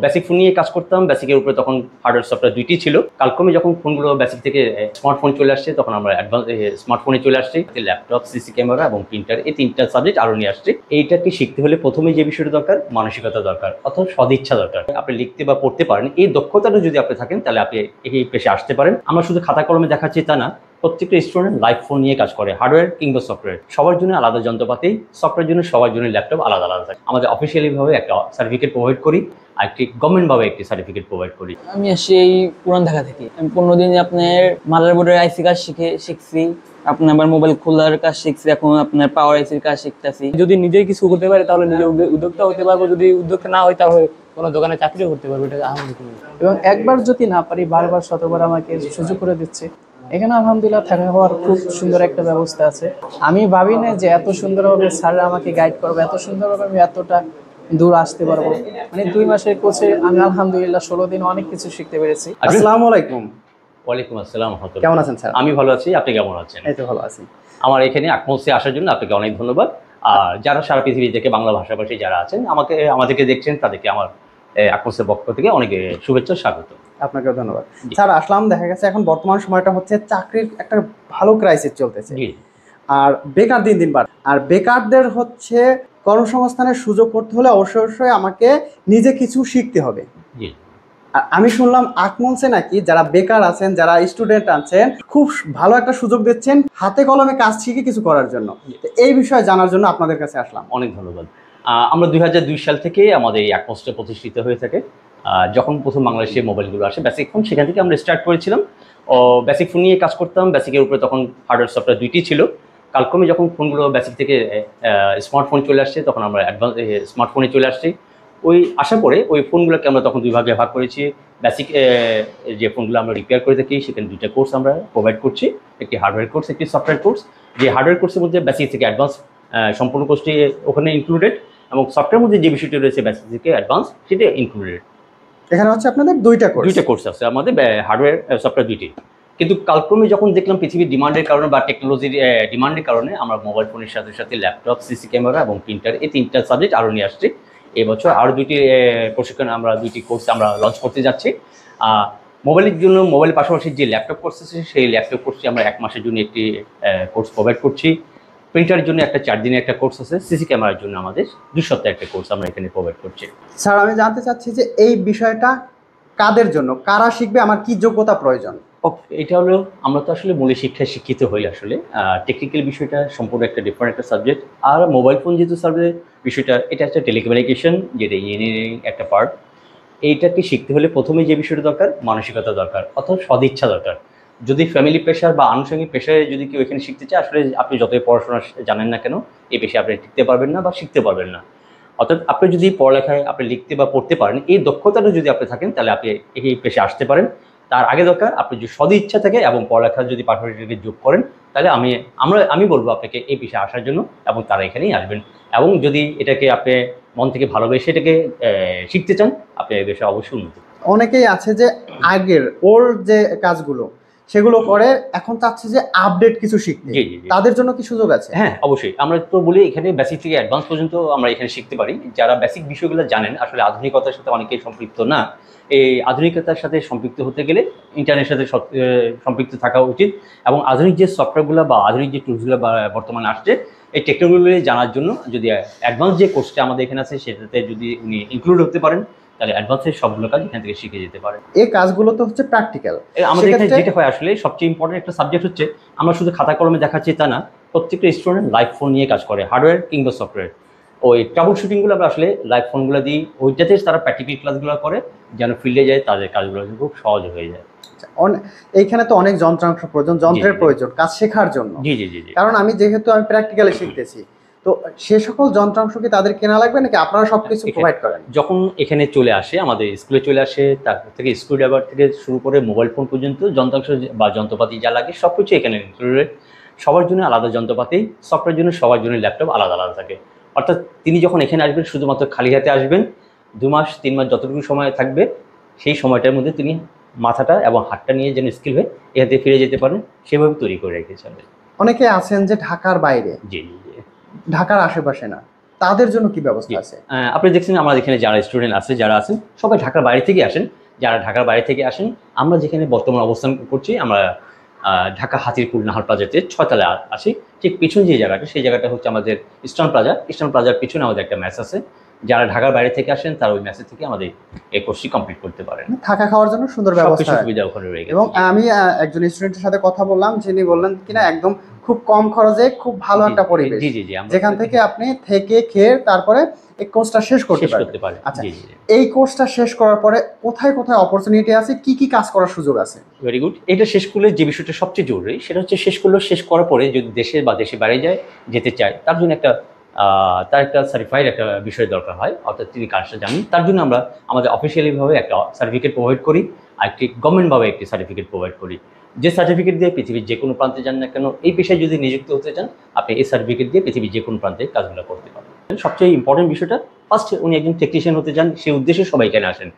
Basic phone নিয়ে কাজ করতাম। বেসিকের উপরে তখন হার্ডওয়্যার সফটওয়্যার দুইটি ছিল। কালক্রমে যখন ফোনগুলো বেসিক থেকে স্মার্টফোন চলে আসছে, তখন আমরা অ্যাডভান্স স্মার্টফোনে চলে আসছি। ল্যাপটপ, সিসি ক্যামেরা এবং প্রিন্টার, এই তিনটা সাবজেক্ট আরও নিয়ে আসছি। এইটাকে শিখতে হলে প্রথমে যে বিষয়টা দরকার, মানসিকতা দরকার, অর্থাৎ সদিচ্ছা দরকার। আপনি লিখতে বা পড়তে পারেন, এই দক্ষতাটা যদি আপনি থাকেন তাহলে আপনি এই পেশে আসতে পারেন। আমরা শুধু খাতা কলমে দেখাচ্ছি তা না, প্রত্যেকটা স্টুডেন্ট লাইভ ফোন নিয়ে কাজ করে, হার্ডওয়্যার কিংবা সফটওয়্যার। সবার জন্য আলাদা যন্ত্রপাতি, সফটওয়্যার জন্য সবার জন্য ল্যাপটপ আলাদা আলাদা থাকে। আমাদের অফিসিয়ালিভাবে একটা সার্টিফিকেট প্রোভাইড করি, আর একটি গভর্নমেন্টভাবে একটি সার্টিফিকেট প্রোভাইড করি। আমি আসি এই পুরান ঢাকা থেকে। আমি 15 দিনে আপনার মাদারবোর্ডের আইসি কাজ শিখছি, আপনার আবার মোবাইল খোলার কাজ শিখছি, এখন আপনার পাওয়ার আইসির কাজ শিখতেছি। যদি নিজেই কিছু করতে পারে তাহলে নিজে উদ্যোক্তা হতে পারবো, যদি উদ্যোক্তা না হয় তাহলে কোনো দোকানে চাকরিও করতে পারবো। এটা এবং একবার যদি না পারি বারবার শতবার আমাকে সুযোগ করে দিচ্ছে। এখানে আলহামদুলিল্লাহ থাকা হওয়ার খুব সুন্দর একটা ব্যবস্থা আছে। আমি ভাবি না যে এত সুন্দরভাবে স্যাররা আমাকে গাইড করবে, এত সুন্দরভাবে আমি এতটা দূর আসতে পারবো। মানে 2 মাসের কোর্সে আমি আলহামদুলিল্লাহ 16 দিন অনেক কিছু শিখতে পেরেছি। আসসালামু আলাইকুম। ওয়ালাইকুম আসসালাম। কেমন আছেন স্যার? আমি ভালো আছি, আপনি কেমন আছেন? এই তো ভালো আছি। আমার এখানে আকমোসে আসার জন্য আপনাকে অনেক ধন্যবাদ। আর যারা সারা পৃথিবী থেকে বাংলা ভাষাভাষী যারা আছেন আমাদেরকে দেখছেন, তাদেরকে আমার আকমোসের পক্ষ থেকে অনেক শুভেচ্ছা, স্বাগত। আপনাকেও ধন্যবাদ। স্যার আসলাম, দেখা গেছে এখন বর্তমান সময়টা হচ্ছে চাকরির একটা ভালো ক্রাইসিস চলতেছে, আর বেকার দিন দিন বাড়ছে। আর বেকারদের হচ্ছে কর্মসংস্থানের সুযোগ করতে হলে অবশ্যই আমাকে নিজে কিছু শিখতে হবে। আর আমি শুনলাম আকমোসে নাকি যারা বেকার আছেন, যারা স্টুডেন্ট আছেন, খুব ভালো একটা সুযোগ দিচ্ছেন হাতে কলমে কাজ শিখে কিছু করার জন্য। এই বিষয়ে জানার জন্য আপনাদের কাছে আসলাম। অনেক ধন্যবাদ। আমরা 2002 সাল থেকে আমাদের এই আকমোসটা প্রতিষ্ঠিত হয়ে থাকে। যখন প্রথম বাংলাদেশে মোবাইলগুলো আসে বেসিক ফোন, সেখান থেকে আমরা স্টার্ট করেছিলাম। বেসিক ফোন নিয়ে কাজ করতাম। বেসিকের উপরে তখন হার্ডওয়্যার সফটওয়্যার দুইটি ছিল। কালক্রমে যখন ফোনগুলো বেসিক থেকে স্মার্টফোন চলে আসছে, তখন আমরা অ্যাডভান্স স্মার্টফোনে চলে আসছি। ওই আসার পরে ওই ফোনগুলোকে আমরা তখন দুই ভাগে ভাগ করেছি। বেসিক যে ফোনগুলো আমরা রিপেয়ার করে থাকি, সেখানে দুইটা কোর্স আমরা প্রোভাইড করছি, একটি হার্ডওয়্যার কোর্স, একটি সফটওয়্যার কোর্স। যে হার্ডওয়্যার কোর্সের মধ্যে বেসিক থেকে অ্যাডভান্স সম্পূর্ণ কোর্সটি ওখানে ইনক্লুডেড, এবং সফটওয়্যার মধ্যে যে বিষয়টি রয়েছে বেসিক থেকে অ্যাডভান্স, সেটা ইনক্লুডেড। এখানে হচ্ছে আপনাদের দুইটা কোর্স আছে আমাদের, হার্ডওয়্যার সফটওয়্যার দুইটি। কিন্তু কালক্রমে যখন দেখলাম পৃথিবীর ডিমান্ডের কারণে বা টেকনোলজির ডিমান্ডের কারণে আমরা মোবাইল ফোনের সাথে সাথে ল্যাপটপ, সিসি ক্যামেরা এবং প্রিন্টার, এই তিনটা সাবজেক্ট আরও নিয়ে আসছি। এবছর আরও দুইটি প্রশিক্ষণ, আমরা দুইটি কোর্স আমরা লঞ্চ করতে যাচ্ছি। মোবাইলের জন্য মোবাইল পাশাপাশি যে ল্যাপটপ কোর্স আছে, সেই ল্যাপটপ কোর্সটি আমরা 1 মাসের জন্য একটি কোর্স প্রোভাইড করছি। প্রিন্টারের জন্য একটা 4 দিনের একটা কোর্স আছে। সিসি ক্যামেরার জন্য আমাদের 2 সপ্তাহের একটা কোর্স আমরা এখানে প্রোভাইড করছি। স্যার আমি জানতে চাচ্ছি যে এই বিষয়টা কাদের জন্য, কারা শিখবে, আমার কি যোগ্যতা প্রয়োজন? এটা হলো, আমরা তো আসলে মৌলিক শিক্ষায় শিক্ষিত হই। আসলে টেকনিক্যাল বিষয়টা সম্পূর্ণ একটা ডিফারেন্ট একটা সাবজেক্ট। আর মোবাইল ফোন যেহেতু সাবজেক্ট বিষয়টা, এটা হচ্ছে টেলিকমিউনিকেশন, যেটা ইঞ্জিনিয়ারিং একটা পার্ট। এইটাকে শিখতে হলে প্রথমে যে বিষয়টা দরকার, মানসিকতা দরকার, অর্থাৎ সদিচ্ছা দরকার। যদি ফ্যামিলি প্রেশার বা আনুষঙ্গিক প্রেশারে যদি কেউ এখানে শিখতে চায়, আসলে আপনি যতই পড়াশোনা জানেন না কেন, এই পেশায় আপনি টিকতে পারবেন না বা শিখতে পারবেন না। অর্থাৎ আপনি যদি পড়ালেখায় আপনি লিখতে বা পড়তে পারেন, এই দক্ষতাটা যদি আপনি থাকেন, তাহলে আপনি এই পেশায় আসতে পারেন। তার আগে দরকার আপনি যদি সদিচ্ছা থাকে এবং পড়ালেখা যদি পাশাপাশি যোগ করেন, তাহলে আমি বলবো আপনাকে এই পেশায় আসার জন্য, এবং তারা এখানেই আসবেন। এবং যদি এটাকে আপনি মন থেকে ভালোবেসে এটাকে শিখতে চান, আপনি এই বিষয়ে অবশ্যই উন্নতি। অনেকেই আছে যে আগের ওল্ড যে কাজগুলো সেগুলো করে, এখন চাচ্ছে যে আপডেট কিছু শিখতে, তাদের জন্য কি সুযোগ আছে? হ্যাঁ, অবশ্যই। আমরা তো বলি এখানে বেসিক থেকে অ্যাডভান্স পর্যন্ত আমরা এখানে শিখতে পারি। যারা বেসিক বিষয়গুলো জানেন, আসলে আধুনিকতার সাথে অনেকেই সম্পৃক্ত না। এই আধুনিকতার সাথে সম্পৃক্ত হতে গেলে ইন্টারনেটের সাথে সম্পৃক্ত থাকা উচিত, এবং আধুনিক যে সফটওয়্যারগুলো বা আধুনিক যে টুলসগুলো বর্তমানে আসছে, এই টেকনোলজি জানার জন্য যদি অ্যাডভান্স যে কোর্সটা আমাদের এখানে আছে, সেটাতে যদি উনি ইনক্লুড হতে পারেন, তাহলে অ্যাডভান্সের সবগুলো কাজ এখান থেকে শিখে যেতে পারে। এই কাজগুলো তো হচ্ছে প্র্যাকটিক্যাল। আমাদের এখানে যেটা হয়, আসলে সবচেয়ে ইম্পর্টেন্ট একটা সাবজেক্ট হচ্ছে, আমরা শুধু খাতা কলমে দেখাচ্ছি তা না, প্রত্যেকটা স্টুডেন্ট লাইভ ফোন নিয়ে কাজ করে, হার্ডওয়্যার কিংবা সফটওয়্যার। ওই ট্রাবল শুটিংগুলো আমরা আসলে লাইভ ফোনগুলো দিই, ওইটাতে তারা প্র্যাকটিক্যাল ক্লাসগুলো করে, যেন ফিল্ডে যায় তাদের কাজগুলো খুব সহজ হয়ে যায়। এইখানে তো অনেক যন্ত্রাংশ প্রয়োজন, যন্ত্রের প্রয়োজন কাজ শেখার জন্য। জি জি জি। কারণ আমি প্র্যাকটিক্যালি শিখতেছি, তো সে সকল যন্ত্রাংশ কি তাদের কেনা লাগবে নাকি আপনারা সবকিছু প্রোভাইড করেন? যখন এখানে চলে আসে, আমাদের স্কুলে চলে আসে, তারপর থেকে স্ক্রুড্রাইভার থেকে শুরু করে মোবাইল ফোন পর্যন্ত যন্ত্রাংশ বা যন্ত্রপাতি যা লাগে সবকিছু এখানে ইনক্লুডেড। সবার জন্য আলাদা যন্ত্রপাতি, সফটওয়্যার জন্য সবার জন্য ল্যাপটপ আলাদা আলাদা থাকে। অর্থাৎ তিনি যখন এখানে আসবেন, শুধুমাত্র খালি হাতে আসবেন। 2 মাস 3 মাস যতটুকু সময় থাকবে, সেই সময়টার মধ্যে তিনি মাথাটা এবং হাতটা নিয়ে যেন স্কিল হয়ে এ হাতে ফিরে যেতে পারেন, সেভাবে তৈরি করে রেখেছেন। অনেকে আছেন যে ঢাকার বাইরে, জি, ঢাকার আশেপাশে না, তাদের জন্য কি ব্যবস্থা আছে? আপনি দেখছেন আমাদের এখানে যারা স্টুডেন্ট আছে, যারা আছেন সবাই ঢাকার বাইরে থেকে আসেন। যারা ঢাকার বাইরে থেকে আসেন, আমরা যেখানে বর্তমান অবস্থান করছি, আমরা ঢাকা হাতিরপুল নাহার প্লাজাতে 6 তলায় আছি। ঠিক পিছনে যে জায়গাটা, সেই জায়গাটা হচ্ছে আমাদের ইস্টার্ন প্লাজা। ইস্টার্ন প্লাজার পিছনে আমাদের একটা ম্যাচ আছে। যারা ঢাকার বাইরে থেকে আসেন তারা ওই ম্যাচের থেকে আমাদের এই কোর্সটি কমপ্লিট করতে পারেন। থাকা খাওয়ার জন্য সুন্দর ব্যবস্থা, সুবিধা ওখানে রয়ে গেছে। এবং আমি একজন স্টুডেন্টের সাথে কথা বললাম, যিনি বললেন কিনা একদম খুব কম খরচে খুব ভালো একটা পরিবেশ, যেখান থেকে আপনি থেকে খেয়ে তারপরে এই কোর্সটা শেষ করতে পারেন। আচ্ছা, এই কোর্সটা শেষ করার পরে কোথায় কোথায় অপরচুনিটি আছে, কি কি কাজ করার সুযোগ আছে? Very good. এটা শেষ করলে যে বিষয়টা সবচেয়ে জরুরি সেটা হচ্ছে শেষ করার পরে যদি দেশে বা দেশের বাইরে যেতে চায়, তার জন্য তার একটা সার্টিফাইড একটা বিষয় দরকার হয়, অর্থাৎ তিনি কাজটা জানেন। তার জন্য আমরা আমাদের অফিসিয়ালিভাবে একটা সার্টিফিকেট প্রোভাইড করি, আর একটি গভর্নমেন্টভাবে একটি সার্টিফিকেট প্রোভাইড করি। যে সার্টিফিকেট দিয়ে পৃথিবীর যে কোনো প্রান্তে যান না কেন, এই পেশায় যদি নিযুক্ত হতে চান, আপনি এই সার্টিফিকেট দিয়ে পৃথিবীর যে কোনো প্রান্তে কাজগুলো করতে পারেন। সবচেয়ে ইম্পর্টেন্ট বিষয়টা, ফার্স্ট উনি একজন টেকনিশিয়ান হতে চান, সেই উদ্দেশ্যে সবাই এখানে আসেন।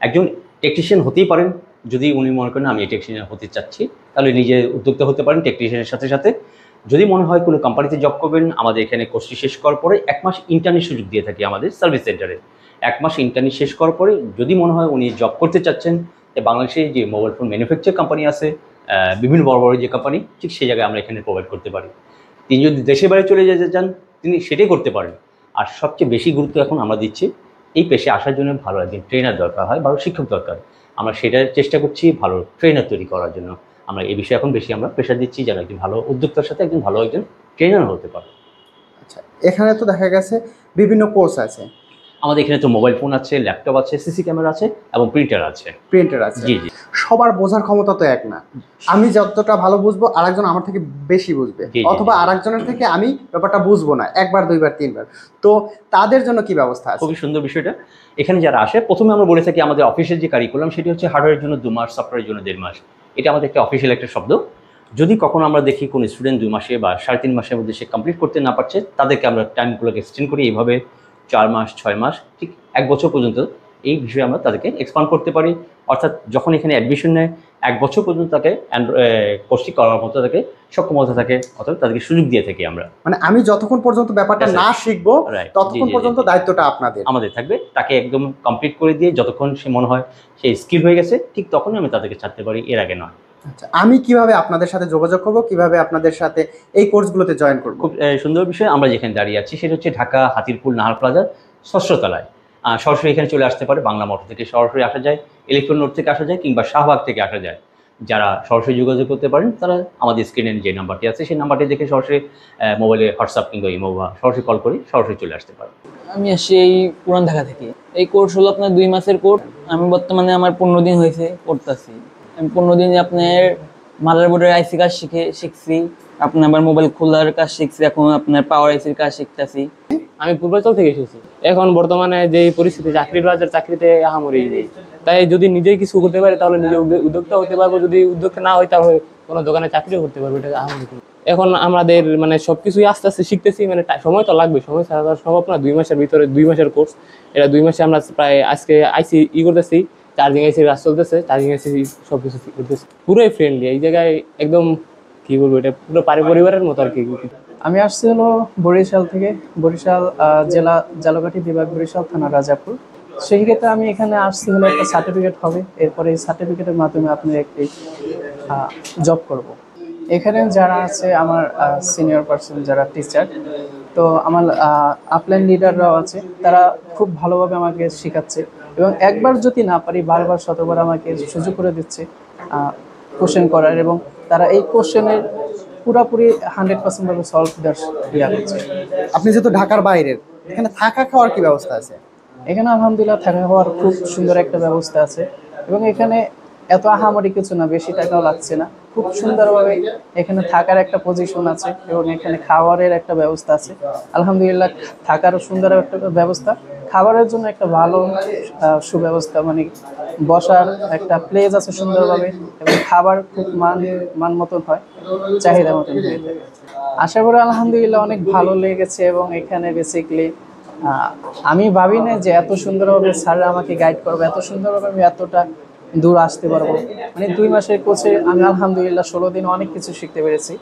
একজন টেকনিশিয়ান হতেই পারেন, যদি উনি মনে করেন আমি টেকনিশিয়ান হতে চাচ্ছি, তাহলে নিজে উদ্যোক্তা হতে পারেন টেকনিশিয়ানের সাথে সাথে। যদি মনে হয় কোনো কোম্পানিতে জব করবেন, আমাদের এখানে কোর্সটি শেষ করার পরে 1 মাস ইন্টার্নের সুযোগ দিয়ে থাকি আমাদের সার্ভিস সেন্টারে। 1 মাস ইন্টার্নি শেষ করার পরে যদি মনে হয় উনি জব করতে চাচ্ছেন, বাংলাদেশে যে মোবাইল ফোন ম্যানুফ্যাকচার কোম্পানি আছে, বিভিন্ন বড় বড় যে কোম্পানি, ঠিক সেই জায়গায় আমরা এখানে প্রোভাইড করতে পারি। তিনি যদি দেশের বাইরে চলে যেতে চান, তিনি সেটাই করতে পারেন। আর সবচেয়ে বেশি গুরুত্ব এখন আমরা দিচ্ছি, এই পেশে আসার জন্য ভালো একজন ট্রেনার দরকার হয়, ভালো শিক্ষক দরকার। আমরা সেটার চেষ্টা করছি, ভালো ট্রেনার তৈরি করার জন্য। আমরা এই বিষয়ে এখন বেশি আমরা প্রেশার দিচ্ছি, যেন একজন ভালো উদ্যোক্তার সাথে একজন ভালো একজন ট্রেনার হতে পারে। আচ্ছা, এখানে তো দেখা গেছে বিভিন্ন কোর্স আছে। আমাদের এখানে তো মোবাইল ফোন আছে, ল্যাপটপ আছে, সিসি ক্যামেরা আছে এবং প্রিন্টার আছে। জি জি। সবার বোঝার ক্ষমতা তো এক না। আমি যতটা ভালো বুঝবো আরেকজন আমার থেকে বেশি বুঝবে, অথবা আরেকজনের থেকে আমি ব্যাপারটা বুঝবো না, 1 বার 2 বার 3 বার। তো তাদের জন্য কি ব্যবস্থা আছে? খুবই সুন্দর বিষয়টা। এখানে যারা আসে, প্রথমে আমরা বলে থাকি আমাদের অফিসের যে কারিকুলাম সেটি হচ্ছে হার্ডওয়্যারের জন্য 2 মাস, সফটওয়্যারের জন্য 1.5 মাস। এটা আমাদের একটা অফিসিয়াল একটা শব্দ। যদি কখনো আমরা দেখি কোনো স্টুডেন্ট 2 মাসে বা 3.5 মাসের মধ্যে সে কমপ্লিট করতে না পারছে, তাদেরকে আমরা টাইমগুলোকে এক্সটেন্ড করি এইভাবে 4 মাস, 6 মাস, ঠিক 1 বছর পর্যন্ত এই বিষয়ে আমরা তাদেরকে এক্সপান্ড করতে পারি। অর্থাৎ যখন এখানে অ্যাডমিশন নেয় 1 বছর পর্যন্ত তাকে কোর্সটি করার মতো তাকে সক্ষমতা থাকে, অর্থাৎ তাদেরকে সুযোগ দিয়ে থাকি আমরা। মানে আমি যতক্ষণ পর্যন্ত ব্যাপারটা না শিখবো ততক্ষণ পর্যন্ত দায়িত্বটা আমাদের থাকবে। তাকে একদম কমপ্লিট করে দিয়ে যতক্ষণ সে মনে হয় সে স্কিল হয়ে গেছে, ঠিক তখনই আমি তাদেরকে ছাড়তে পারি, এর আগে নয়। আচ্ছা, আমি কিভাবে আপনাদের সাথে যোগাযোগ করব, কিভাবে আপনাদের সাথে এই কোর্সগুলোতে জয়েন করব? খুব সুন্দর বিষয়। আমরা যেখানে দাঁড়িয়ে আছি সেটা হচ্ছে ঢাকা হাতিরপুল নাহার প্লাজার 6ষ্ঠ তলায়। সরাসরি এখানে চলে আসতে পারে, বাংলা মোটর থেকে সরাসরি আসা যায়, ইলেকট্রন রোড থেকে আসা যায়, কিংবা শাহবাগ থেকে আসা যায়। যারা সরাসরি যোগাযোগ করতে পারেন তারা আমাদের স্ক্রিনে যে নাম্বারটি আছে সেই নাম্বারটি দেখে সরাসরি মোবাইলে হোয়াটসঅ্যাপ কিংবা ইমো বা সরাসরি কল করে সরাসরি চলে আসতে পারেন। আমি আসছি এই পুরান ঢাকা থেকে। এই কোর্স হলো আপনার 2 মাসের কোর্স। আমি বর্তমানে আমার 15 দিন হয়েছে করতেছি। আমি 15 দিনে আপনার মাদারবোর্ডের আইসি কাজ শিখছি, আপনার আবার মোবাইল খোলার কাজ শিখছি, এখন আপনার পাওয়ার আইসির কাজ শিখতেছি। আমি পূর্বাচল থেকে এসেছি। এখন বর্তমানে যে পরিস্থিতি, চাকরির বাজার, চাকরিতে আহামরি নেই। তাই যদি নিজেই কিছু করতে পারি তাহলে নিজে উদ্যোক্তা হতে পারবো, যদি উদ্যোক্তা না হয় তাহলে কোনো দোকানে চাকরিও করতে পারবো। এটা আহামরি। এখন আমাদের মানে সবকিছুই আস্তে আস্তে শিখতেছি, মানে সময় তো লাগবে, সময় ছাড়া তো সম্ভব না। 2 মাসের ভিতরে 2 মাসের কোর্স, এটা 2 মাসে আমরা প্রায় আজকে আইসি করতেছি, চার্জিং আইসি কাজ চলতেছে, চার্জিং আইসি সব কিছু করতেছি। পুরোই ফ্রেন্ডলি এই জায়গায়, একদম কি বলবো, এটা পুরো পরিবারের মতো আর কি। আমি আসছি হলো বরিশাল থেকে, বরিশাল জেলা ঝালকাঠি বিভাগ, বরিশাল থানা রাজাপুর। সেই ক্ষেত্রে আমি এখানে আসছি হলো একটা সার্টিফিকেট হবে, এরপরে এই সার্টিফিকেটের মাধ্যমে আপনি একটি জব করব। এখানে যারা আছে আমার সিনিয়র পার্সন, যারা টিচার, তো আমার আপলাইন লিডাররাও আছে, তারা খুব ভালোভাবে আমাকে শেখাচ্ছে এবং একবার যদি না পারি বারবার শতবার আমাকে সুযোগ করে দিচ্ছে কোশ্চেন করার, এবং তারা এই কোশ্চেনের পুরোপুরি 100% ভাবে সলভ দেওয়া করছে। আপনি যেহেতু ঢাকার বাইরের, এখানে থাকা খাওয়ার কি ব্যবস্থা আছে? এখানে আলহামদুলিল্লাহ থাকা খাওয়ার খুব সুন্দর একটা ব্যবস্থা আছে, এবং এখানে এত আহামরি কিছু না, বেশি টাকাও লাগছে না, খুব সুন্দরভাবে এখানে থাকার একটা পজিশন আছে এবং এখানে খাবারের একটা ব্যবস্থা আছে। আলহামদুলিল্লাহ থাকারও সুন্দর একটা ব্যবস্থা, খাবারের জন্য একটা ভালো সুব্যবস্থা, মানে বসার একটা প্লেস আছে সুন্দরভাবে, এবং খাবার খুব মান মতন হয়, চাহিদা মতন হয়ে থাকে। আশা করি আলহামদুলিল্লাহ অনেক ভালো লেগেছে, এবং এখানে বেসিকলি আমি ভাবি না যে এত সুন্দরভাবে স্যাররা আমাকে গাইড করবে, এত সুন্দরভাবে আমি এতটা দূর আসতে পারবো। মানে 2 মাসের কোর্সে আমি আলহামদুলিল্লাহ 16 দিন অনেক কিছু শিখতে পেরেছি।